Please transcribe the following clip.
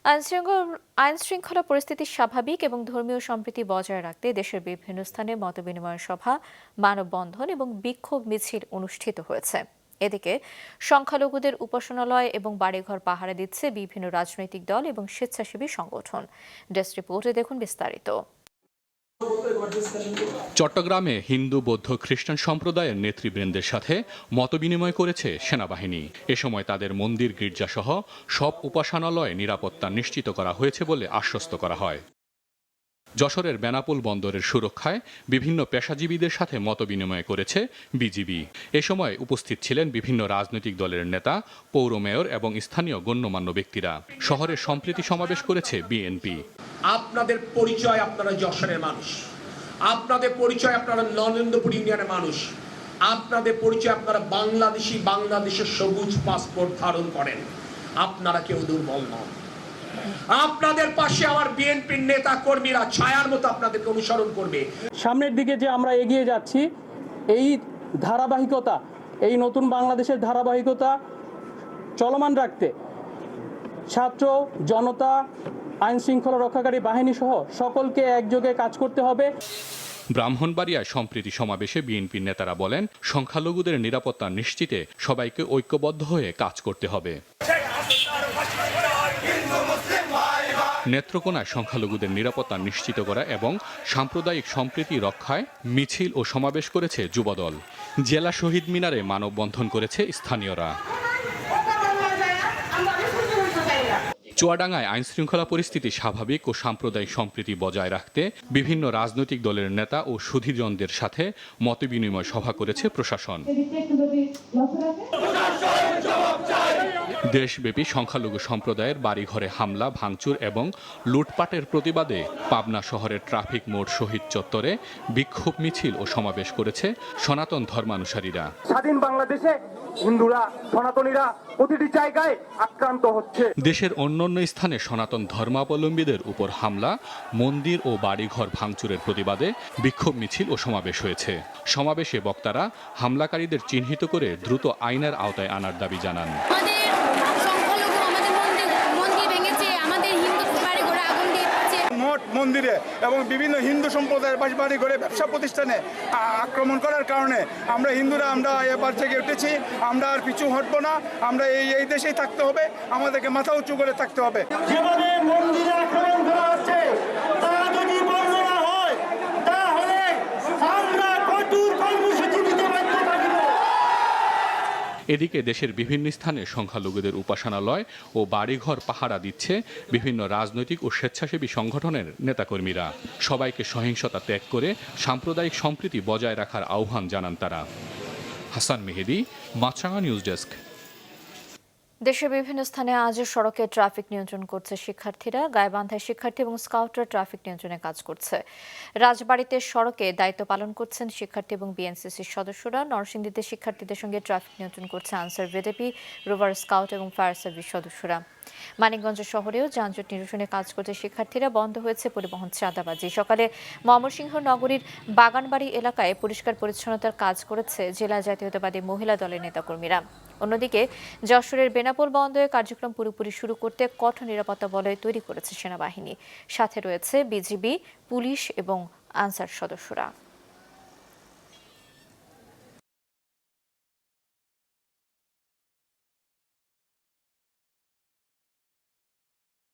আইন শৃঙ্খলা পরিস্থিতি স্বাভাবিক এবং ধর্মীয় সম্প্রীতি বজায় রাখতে দেশের বিভিন্ন স্থানে মতবিনিময় সভা, মানববন্ধন এবং বিক্ষোভ মিছিল অনুষ্ঠিত হয়েছে। এদিকে সংখ্যালঘুদের উপাসনালয় এবং বাড়িঘর পাহারা দিচ্ছে বিভিন্ন রাজনৈতিক দল এবং স্বেচ্ছাসেবী সংগঠন। ডেস্ক রিপোর্টে দেখুন বিস্তারিত। চট্টগ্রামে হিন্দু, বৌদ্ধ, খ্রিস্টান সম্প্রদায়ের নেতৃবৃন্দের সাথে মতবিনিময় করেছে সেনাবাহিনী। এ সময় তাদের মন্দির, গির্জাসহ সব উপাসনালয়ে নিরাপত্তা নিশ্চিত করা হয়েছে বলে আশ্বস্ত করা হয়। যশোরের বেনাপোল বন্দরের সুরক্ষায় বিভিন্ন পেশাজীবীদের সাথে মতবিনিময় করেছে বিজিবি। এ সময় উপস্থিত ছিলেন বিভিন্ন রাজনৈতিক দলের নেতা, পৌর মেয়র এবং স্থানীয় গণ্যমান্য ব্যক্তিরা। শহরের সম্প্রীতি সমাবেশ করেছে বিএনপি। আপনাদের পরিচয় আপনারা যশোরের মানুষ, আপনাদের পরিচয় আপনারা নরেন্দ্রপুর ইউনিয়নের মানুষ, আপনাদের পরিচয় আপনারা বাংলাদেশের সবুজ পাসপোর্ট ধারণ করেন। আপনারা কেউ দুর্বল নন। আপনাদের পাশে আমার বিএনপির নেতা কর্মীরা ছায়ার মতো আপনাদেরকে অনুসরণ করবে। সামনের দিকে যে আমরা এগিয়ে যাচ্ছি, এই ধারাবাহিকতা, এই নতুন বাংলাদেশের ধারাবাহিকতা চলমান রাখতে ছাত্র জনতা, আইন শৃঙ্খলা রক্ষাকারী বাহিনী সহ সকলকে একযোগে কাজ করতে হবে। ব্রাহ্মণবাড়িয়ায় সম্প্রীতি সমাবেশে বিএনপির নেতারা বলেন, সংখ্যালঘুদের নিরাপত্তা নিশ্চিতে সবাইকে ঐক্যবদ্ধ হয়ে কাজ করতে হবে। নেত্রকোনায় সংখ্যালঘুদের নিরাপত্তা নিশ্চিত করা এবং সাম্প্রদায়িক সম্প্রীতি রক্ষায় মিছিল ও সমাবেশ করেছে যুবদল। জেলা শহীদ মিনারে মানববন্ধন করেছে স্থানীয়রা। চুয়াডাঙ্গায় আইনশৃঙ্খলা পরিস্থিতি স্বাভাবিক ও সাম্প্রদায়িক সম্প্রীতি বজায় রাখতে বিভিন্ন রাজনৈতিক দলের নেতা ও সুধীরজনদের সাথে মতবিনিময় সভা করেছে প্রশাসন। দেশব্যাপী সংখ্যালঘু সম্প্রদায়ের বাড়িঘরে হামলা, ভাঙচুর এবং লুটপাটের প্রতিবাদে পাবনা শহরের ট্রাফিক মোড়, শহীদ চত্বরে বিক্ষোভ মিছিল ও সমাবেশ করেছে সনাতন ধর্মানুসারীরা। স্বাধীন বাংলাদেশে হিন্দুরা, সনাতনীরা প্রতিটি জায়গায় আক্রান্ত হচ্ছে। দেশের অন্যান্য স্থানে সনাতন ধর্মাবলম্বীদের উপর হামলা, মন্দির ও বাড়িঘর ভাঙচুরের প্রতিবাদে বিক্ষোভ মিছিল ও সমাবেশ হয়েছে। সমাবেশে বক্তারা হামলাকারীদের চিহ্নিত করে দ্রুত আইনের আওতায় আনার দাবি জানান। মন্দিরে এবং বিভিন্ন হিন্দু সম্প্রদায়ের বাড়ি করে ব্যবসা প্রতিষ্ঠানে আক্রমণ করার কারণে আমরা হিন্দুরা এবার থেকে উঠেছি। আমরা আর পিছু হটবো না। আমরা এই দেশেই থাকতে হবে, আমাদেরকে মাথা উঁচু করে থাকতে হবে। যেভাবে মন্দিরে আক্রমণ করা হচ্ছে, তা যদি বন্ধ না হয় তাহলে আমরা কঠোর কর্মসূচি দিতে বাধ্য থাকব। এদিকে দেশের বিভিন্ন স্থানে সংখ্যালঘুদের উপাসনালয় ও বাড়িঘর পাহারা দিচ্ছে বিভিন্ন রাজনৈতিক ও স্বেচ্ছাসেবী সংগঠনের নেতাকর্মীরা। সবাইকে সহিংসতা ত্যাগ করে সাম্প্রদায়িক সম্প্রীতি বজায় রাখার আহ্বান জানান তারা। হাসান মেহেদী, মাছরাঙা নিউজ ডেস্ক। দেশের বিভিন্ন স্থানে আজও সড়কে ট্রাফিক নিয়ন্ত্রণ করছে শিক্ষার্থীরা। গাইবান্ধায় শিক্ষার্থী এবং স্কাউটরা ট্রাফিক নিয়ন্ত্রণে কাজ করছে। রাজবাড়ীতে সড়কে দায়িত্ব পালন করছেন শিক্ষার্থী এবং বিএনসিসির সদস্যরা। নরসিংদীতে শিক্ষার্থীদের সঙ্গে ট্রাফিক নিয়ন্ত্রণ করছে আনসার ভিডিপি, রোভার স্কাউট এবং ফায়ার সার্ভিস সদস্যরা। মানিকগঞ্জ শহরেও যানজট নিরসনে কাজ করছে শিক্ষার্থীরা। বন্ধ হয়েছে পরিবহন চাঁদাবাজি। সকালে ময়মনসিংহ নগরীর বাগানবাড়ি এলাকায় পরিষ্কার পরিচ্ছন্নতার কাজ করেছে জেলা জাতীয়তাবাদী মহিলা দলের নেতাকর্মীরা। অন্যদিকে যশোরের বেনাপোল বন্দরে কার্যক্রম পুরোপুরি শুরু করতে কঠোর নিরাপত্তা বলয় তৈরি করেছে সেনাবাহিনী। সাথে রয়েছে বিজিবি, পুলিশ এবং আনসার সদস্যরা।